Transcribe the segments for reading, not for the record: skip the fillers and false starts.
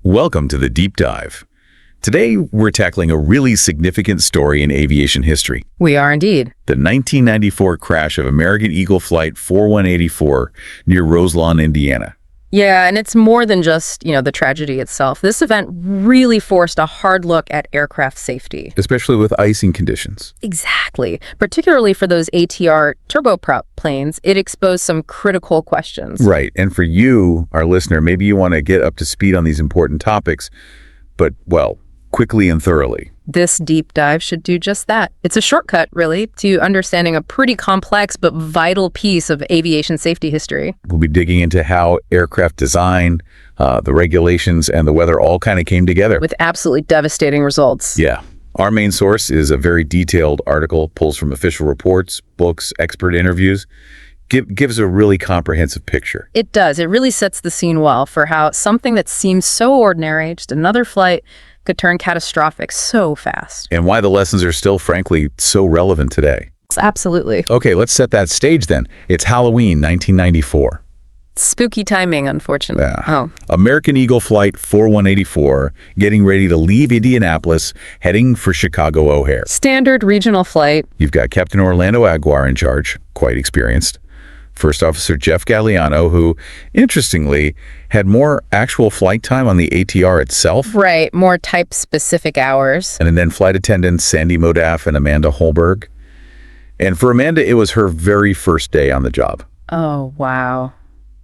Welcome to the Deep Dive. Today, we're tackling a really significant story in aviation history. We are indeed. The 1994 crash of American Eagle Flight 4184 near Roselawn, Indiana. Yeah, and it's more than just, the tragedy itself. This event really forced a hard look at aircraft safety. Especially with icing conditions. Exactly. Particularly for those ATR turboprop planes, it exposed some critical questions. Right, and for you, our listener, maybe you want to get up to speed on these important topics, but, well, quickly and thoroughly. This deep dive should do just that. It's a shortcut, really, to understanding a pretty complex but vital piece of aviation safety history. We'll be digging into how aircraft design, the regulations, and the weather all kind of came together. With absolutely devastating results. Yeah. Our main source is a very detailed article, pulls from official reports, books, expert interviews. Gives a really comprehensive picture. It does. It really sets the scene well for how something that seems so ordinary, just another flight, could turn catastrophic so fast. And why the lessons are still, frankly, so relevant today. Absolutely. Okay, let's set that stage then. It's Halloween, 1994. Spooky timing, unfortunately. Yeah. Oh. American Eagle Flight 4184, getting ready to leave Indianapolis, heading for Chicago O'Hare. Standard regional flight. You've got Captain Orlando Aguirre in charge, quite experienced. First Officer Jeff Galliano, who, interestingly, had more actual flight time on the ATR itself. Right, more type-specific hours. And then flight attendants Sandy Modaff and Amanda Holberg. And for Amanda, it was her very first day on the job. Oh, wow.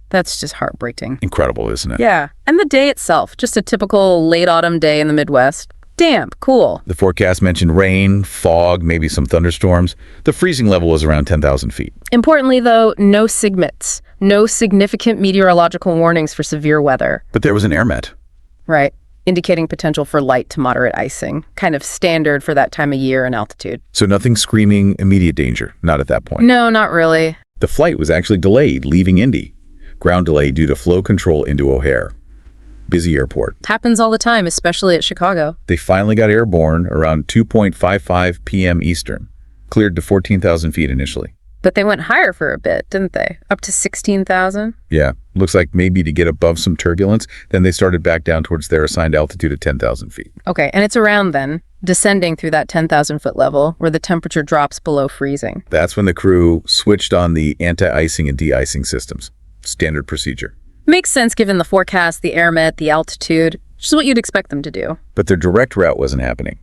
That's just heartbreaking. Incredible, isn't it? Yeah, and the day itself, just a typical late autumn day in the Midwest. Damp, cool. The forecast mentioned rain, fog, maybe some thunderstorms. The freezing level was around 10,000 feet. Importantly, though, no SIGMETs. No significant meteorological warnings for severe weather. But there was an airmet. Right, indicating potential for light to moderate icing. Kind of standard for that time of year and altitude. So nothing screaming immediate danger, not at that point. No, not really. The flight was actually delayed, leaving Indy. Ground delay due to flow control into O'Hare. Busy airport. Happens all the time, especially at Chicago. They finally got airborne around 2:55 p.m. Eastern. Cleared to 14,000 feet initially. But they went higher for a bit, didn't they? Up to 16,000? Yeah, looks like maybe to get above some turbulence. Then they started back down towards their assigned altitude at 10,000 feet. Okay, and it's around then, descending through that 10,000 foot level where the temperature drops below freezing. That's when the crew switched on the anti-icing and de-icing systems. Standard procedure. Makes sense given the forecast, the airmet, the altitude, which is what you'd expect them to do. But their direct route wasn't happening.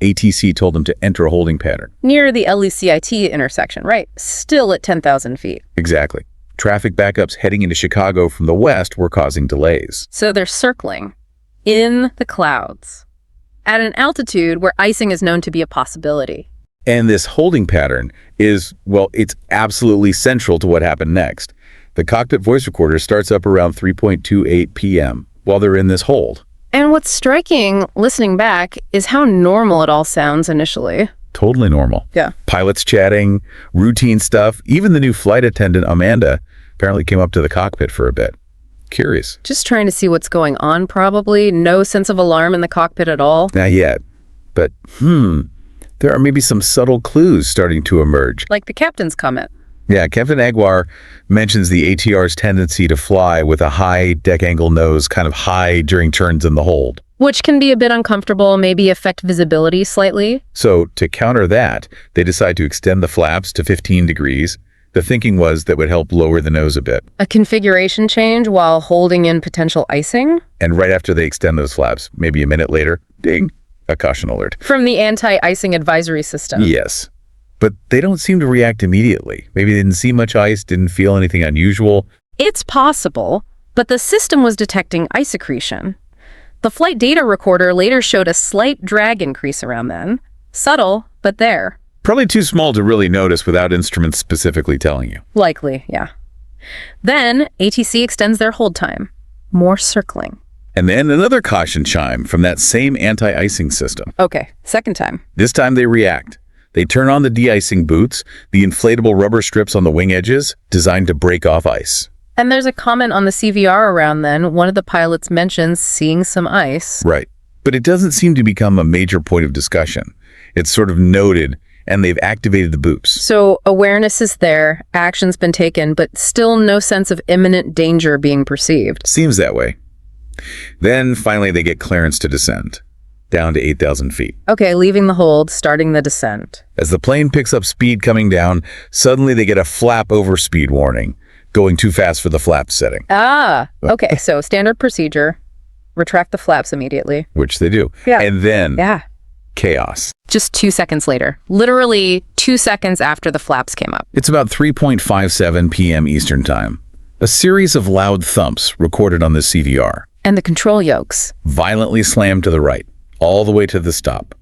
ATC told them to enter a holding pattern. Near the LECIT intersection, right? Still at 10,000 feet. Exactly. Traffic backups heading into Chicago from the west were causing delays. So they're circling in the clouds at an altitude where icing is known to be a possibility. And this holding pattern is, well, it's absolutely central to what happened next. The cockpit voice recorder starts up around 3:28 p.m. while they're in this hold. And what's striking, listening back, is how normal it all sounds initially. Totally normal. Yeah. Pilots chatting, routine stuff. Even the new flight attendant, Amanda, apparently came up to the cockpit for a bit. Curious. Just trying to see what's going on, probably. No sense of alarm in the cockpit at all. Not yet. But, there are maybe some subtle clues starting to emerge. Like the captain's comment. Yeah, Captain Aguirre mentions the ATR's tendency to fly with a high deck angle nose, kind of high during turns in the hold. Which can be a bit uncomfortable, maybe affect visibility slightly. So to counter that, they decide to extend the flaps to 15 degrees. The thinking was that would help lower the nose a bit. A configuration change while holding in potential icing? And right after they extend those flaps, maybe a minute later, ding, a caution alert. From the anti-icing advisory system. Yes. But they don't seem to react immediately. Maybe they didn't see much ice, didn't feel anything unusual. It's possible, but the system was detecting ice accretion. The flight data recorder later showed a slight drag increase around then. Subtle, but there. Probably too small to really notice without instruments specifically telling you. Likely, yeah. Then, ATC extends their hold time. More circling. And then another caution chime from that same anti-icing system. Okay, second time. This time they react. They turn on the de-icing boots, the inflatable rubber strips on the wing edges, designed to break off ice. And there's a comment on the CVR around then. One of the pilots mentions seeing some ice. Right. But it doesn't seem to become a major point of discussion. It's sort of noted, and they've activated the boops. So awareness is there, action's been taken, but still no sense of imminent danger being perceived. Seems that way. Then finally they get clearance to descend, down to 8,000 feet. Okay, leaving the hold, starting the descent. As the plane picks up speed coming down, suddenly they get a flap over speed warning, going too fast for the flap setting. Okay, so standard procedure, retract the flaps immediately. Which they do. Yeah. And then Yeah. chaos. Just 2 seconds later, literally 2 seconds after the flaps came up. It's about 3:57 p.m. Eastern Time. A series of loud thumps recorded on the CVR, And the control yokes. violently slammed to the right, all the way to the stop.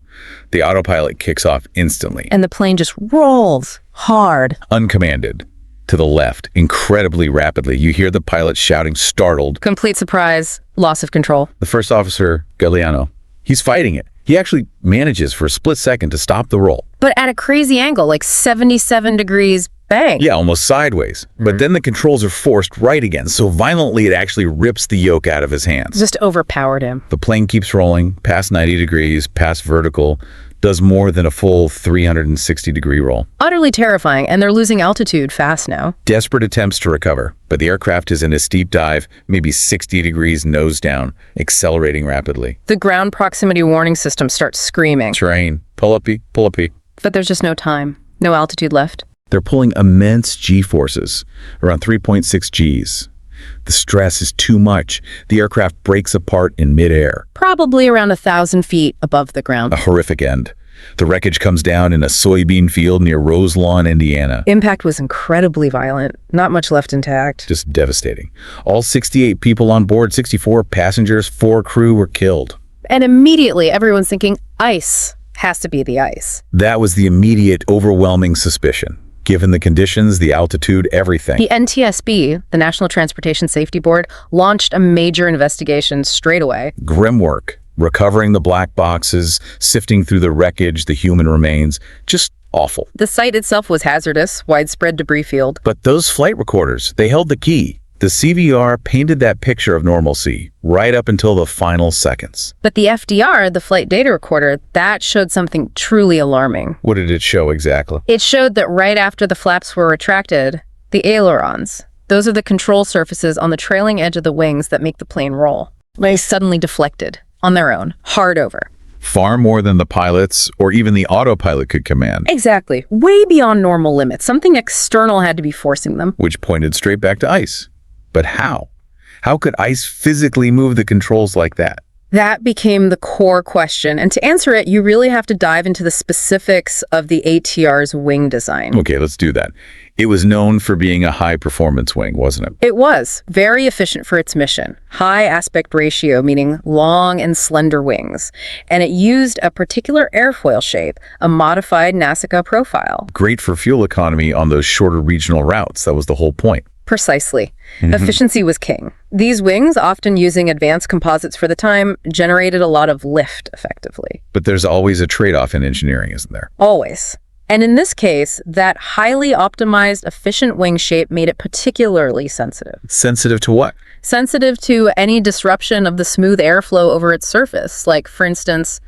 The autopilot kicks off instantly, And the plane just rolls hard. uncommanded. To the left, incredibly rapidly, you hear the pilot shouting, startled. Complete surprise, loss of control. The first officer, Galliano, he's fighting it. He actually manages for a split second to stop the roll. But at a crazy angle, like 77 degrees, bang. Yeah, almost sideways. But then the controls are forced right again, so violently it actually rips the yoke out of his hands. Just overpowered him. The plane keeps rolling, past 90 degrees, past vertical, does more than a full 360-degree roll. Utterly terrifying, and they're losing altitude fast now. Desperate attempts to recover, but the aircraft is in a steep dive, maybe 60 degrees nose down, accelerating rapidly. The ground proximity warning system starts screaming. Terrain, pull-uppy, pull-uppy. But there's just no time. No altitude left. They're pulling immense G-forces, around 3.6 Gs. The stress is too much. The aircraft breaks apart in midair. Probably around 1,000 feet above the ground. A horrific end. The wreckage comes down in a soybean field near Roselawn, Indiana. Impact was incredibly violent. Not much left intact. Just devastating. All 68 people on board, 64 passengers, 4 crew were killed. And immediately everyone's thinking, ice has to be the ice. That was the immediate, overwhelming suspicion. Given the conditions, the altitude, everything. The NTSB, the National Transportation Safety Board, launched a major investigation straight away. Grim work. Recovering the black boxes, sifting through the wreckage, the human remains. Just awful. The site itself was hazardous, widespread debris field. But those flight recorders, they held the key. The CVR painted that picture of normalcy right up until the final seconds. But the FDR, the flight data recorder, that showed something truly alarming. What did it show exactly? It showed that right after the flaps were retracted, the ailerons, those are the control surfaces on the trailing edge of the wings that make the plane roll, they suddenly deflected on their own, hard over. Far more than the pilots or even the autopilot could command. Exactly. Way beyond normal limits. Something external had to be forcing them. Which pointed straight back to ice. But how? How could ice physically move the controls like that? That became the core question. And to answer it, you really have to dive into the specifics of the ATR's wing design. Okay, let's do that. It was known for being a high-performance wing, wasn't it? It was very efficient for its mission. High aspect ratio, meaning long and slender wings. And it used a particular airfoil shape, a modified Nasica profile. Great for fuel economy on those shorter regional routes. That was the whole point. Precisely. Efficiency was king. These wings, often using advanced composites for the time, generated a lot of lift effectively. But there's always a trade-off in engineering, isn't there? Always. And in this case, that highly optimized, efficient wing shape made it particularly sensitive. Sensitive to what? Sensitive to any disruption of the smooth airflow over its surface, like, for instance,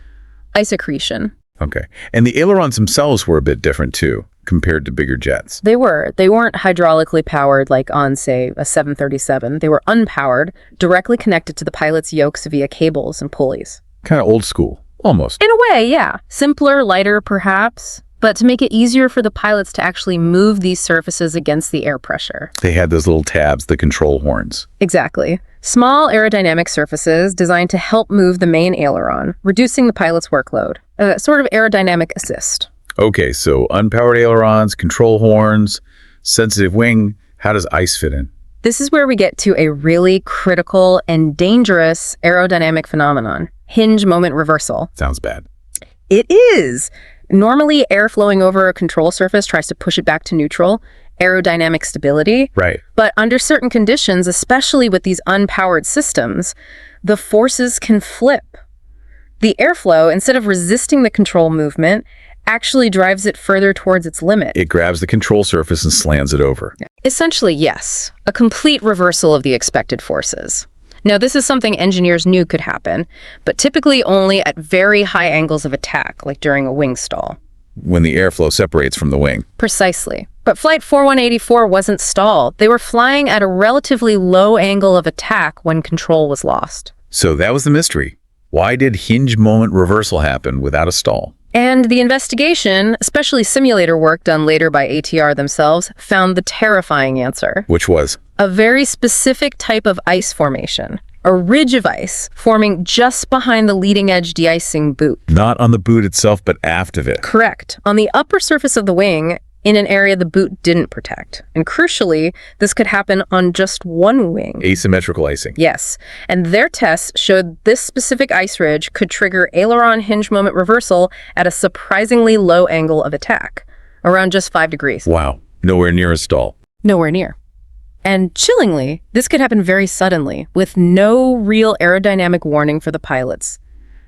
ice accretion. Okay. And the ailerons themselves were a bit different, too, compared to bigger jets. They were. They weren't hydraulically powered like on, say, a 737. They were unpowered, directly connected to the pilot's yokes via cables and pulleys. Kind of old school, almost. In a way, yeah. Simpler, lighter, perhaps, but to make it easier for the pilots to actually move these surfaces against the air pressure. They had those little tabs, the control horns. Exactly. Small aerodynamic surfaces designed to help move the main aileron, reducing the pilot's workload. A sort of aerodynamic assist. Okay, so unpowered ailerons, control horns, sensitive wing. How does ice fit in? This is where we get to a really critical and dangerous aerodynamic phenomenon, hinge moment reversal. Sounds bad. It is. Normally, air flowing over a control surface tries to push it back to neutral, aerodynamic stability. Right. But under certain conditions, especially with these unpowered systems, the forces can flip. The airflow, instead of resisting the control movement, actually drives it further towards its limit. It grabs the control surface and slams it over. Essentially, yes. A complete reversal of the expected forces. Now, this is something engineers knew could happen, but typically only at very high angles of attack, like during a wing stall. When the airflow separates from the wing. Precisely. But Flight 4184 wasn't stalled. They were flying at a relatively low angle of attack when control was lost. So that was the mystery. Why did hinge moment reversal happen without a stall? And the investigation, especially simulator work done later by ATR themselves, found the terrifying answer. Which was? A very specific type of ice formation. A ridge of ice forming just behind the leading edge de-icing boot. Not on the boot itself, but aft of it. Correct. On the upper surface of the wing, in an area the boot didn't protect. And crucially, this could happen on just one wing. Asymmetrical icing. Yes. And their tests showed this specific ice ridge could trigger aileron hinge moment reversal at a surprisingly low angle of attack, around just 5 degrees. Wow. Nowhere near a stall. Nowhere near. And chillingly, this could happen very suddenly, with no real aerodynamic warning for the pilots.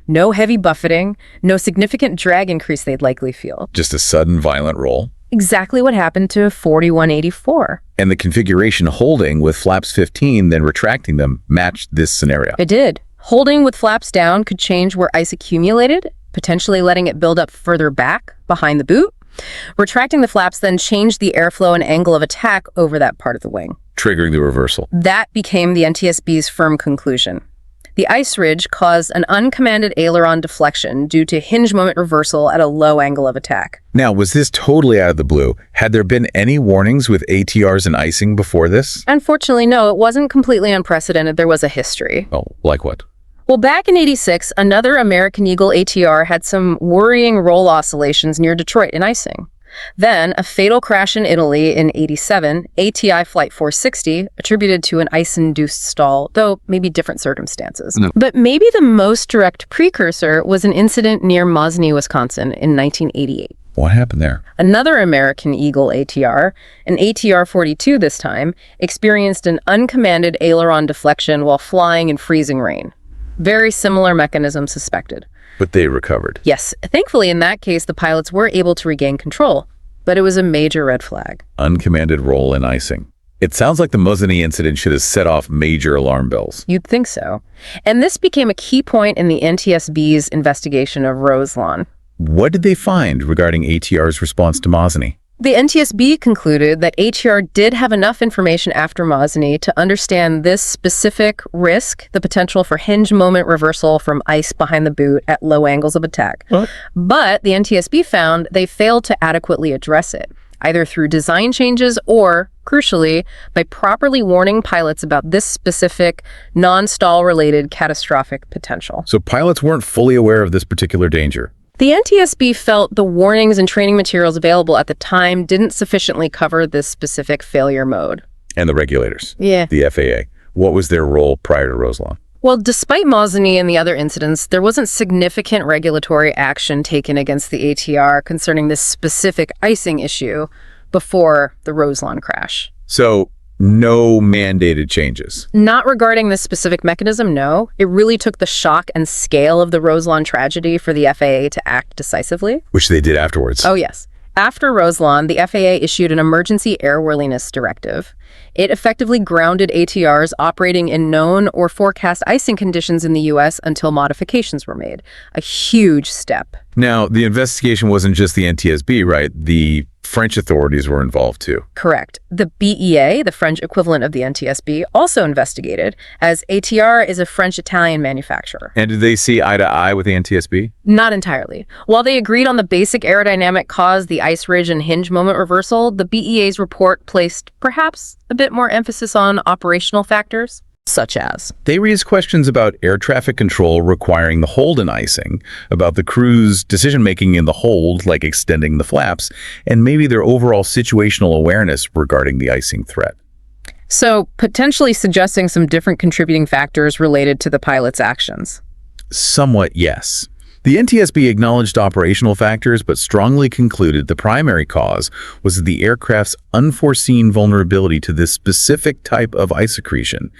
No heavy buffeting, no significant drag increase they'd likely feel. Just a sudden violent roll. Exactly what happened to 4184. And the configuration holding with flaps 15, then retracting them, matched this scenario. It did. Holding with flaps down could change where ice accumulated, potentially letting it build up further back, behind the boot. Retracting the flaps then changed the airflow and angle of attack over that part of the wing, triggering the reversal. That became the NTSB's firm conclusion. The ice ridge caused an uncommanded aileron deflection due to hinge moment reversal at a low angle of attack. Now, was this totally out of the blue? Had there been any warnings with ATRs and icing before this? Unfortunately, no, it wasn't completely unprecedented. There was a history. Oh, like what? Well, back in '86, another American Eagle ATR had some worrying roll oscillations near Detroit in icing. Then, a fatal crash in Italy in '87, ATI Flight 460, attributed to an ice-induced stall, though maybe different circumstances. No. But maybe the most direct precursor was an incident near Mosney, Wisconsin in 1988. What happened there? Another American Eagle ATR, an ATR-42 this time, experienced an uncommanded aileron deflection while flying in freezing rain. Very similar mechanism suspected. But they recovered. Yes. Thankfully, in that case, the pilots were able to regain control. But it was a major red flag. Uncommanded roll in icing. It sounds like the Mosney incident should have set off major alarm bells. You'd think so. And this became a key point in the NTSB's investigation of Roslawn. What did they find regarding ATR's response to Mosney? The NTSB concluded that ATR did have enough information after Mosney to understand this specific risk, the potential for hinge moment reversal from ice behind the boot at low angles of attack. What? But the NTSB found they failed to adequately address it, either through design changes or, crucially, by properly warning pilots about this specific, non-stall related catastrophic potential. So pilots weren't fully aware of this particular danger. The NTSB felt the warnings and training materials available at the time didn't sufficiently cover this specific failure mode. And the regulators. Yeah. The FAA. What was their role prior to Roslawn? Well, despite Mosney and the other incidents, there wasn't significant regulatory action taken against the ATR concerning this specific icing issue before the Roslawn crash. So, no mandated changes. Not regarding this specific mechanism, no. It really took the shock and scale of the Roslawn tragedy for the FAA to act decisively. Which they did afterwards. Oh, yes. After Roslawn, the FAA issued an emergency airworthiness directive. It effectively grounded ATRs operating in known or forecast icing conditions in the U.S. until modifications were made. A huge step. Now, the investigation wasn't just the NTSB, right? The French authorities were involved too. Correct. The BEA, the French equivalent of the NTSB, also investigated, as ATR is a French-Italian manufacturer. And did they see eye to eye with the NTSB? Not entirely. While they agreed on the basic aerodynamic cause, the ice ridge and hinge moment reversal, the BEA's report placed perhaps a bit more emphasis on operational factors, such as They raised questions about air traffic control requiring the hold in icing, about the crew's decision-making in the hold, like extending the flaps, and maybe their overall situational awareness regarding the icing threat. so potentially suggesting some different contributing factors related to the pilot's actions. Somewhat, yes. The NTSB acknowledged operational factors, but strongly concluded the primary cause was the aircraft's unforeseen vulnerability to this specific type of ice accretion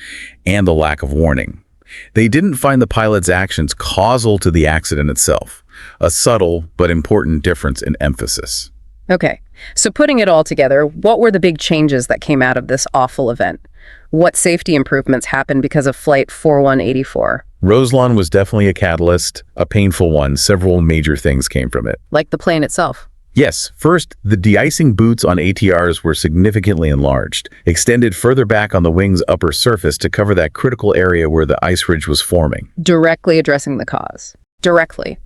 and the lack of warning. They didn't find the pilot's actions causal to the accident itself, a subtle but important difference in emphasis. Okay, so putting it all together, what were the big changes that came out of this awful event? What safety improvements happened because of Flight 4184? Roslawn was definitely a catalyst, a painful one. Several major things came from it. Like the plane itself. Yes, first, the de-icing boots on ATRs were significantly enlarged, extended further back on the wing's upper surface to cover that critical area where the ice ridge was forming. Directly addressing the cause. Directly.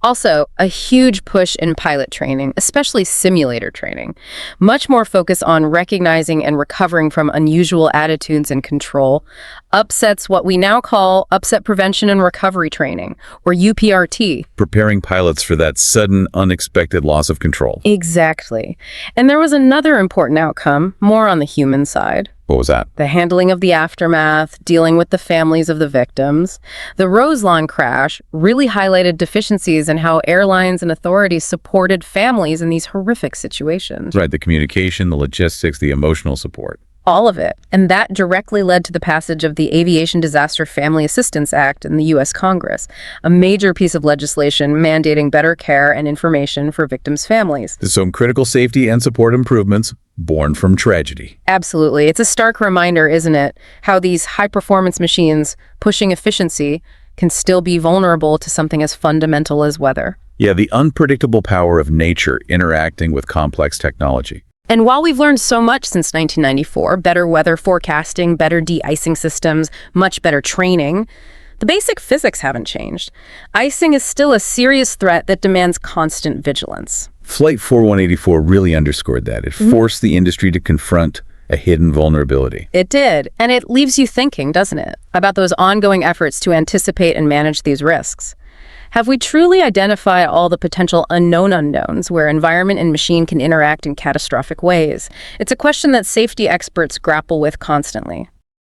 Also, a huge push in pilot training, especially simulator training. Much more focus on recognizing and recovering from unusual attitudes and control. Upsets, what we now call upset prevention and recovery training, or UPRT. Preparing pilots for that sudden, unexpected loss of control. Exactly. And there was another important outcome, more on the human side. What was that? The handling of the aftermath, dealing with the families of the victims. The Roselawn crash really highlighted deficiencies in how airlines and authorities supported families in these horrific situations. Right, the communication, the logistics, the emotional support. All of it. And that directly led to the passage of the Aviation Disaster Family Assistance Act in the U.S. Congress, a major piece of legislation mandating better care and information for victims' families. Some critical safety and support improvements born from tragedy. Absolutely. It's a stark reminder, isn't it, how these high-performance machines pushing efficiency can still be vulnerable to something as fundamental as weather. Yeah, the unpredictable power of nature interacting with complex technology. And while we've learned so much since 1994, better weather forecasting, better de-icing systems, much better training, the basic physics haven't changed. Icing is still a serious threat that demands constant vigilance. Flight 4184 really underscored that. It forced the industry to confront a hidden vulnerability. It did, and it leaves you thinking, doesn't it, about those ongoing efforts to anticipate and manage these risks. Have we truly identified all the potential unknown unknowns where environment and machine can interact in catastrophic ways? It's a question that safety experts grapple with constantly.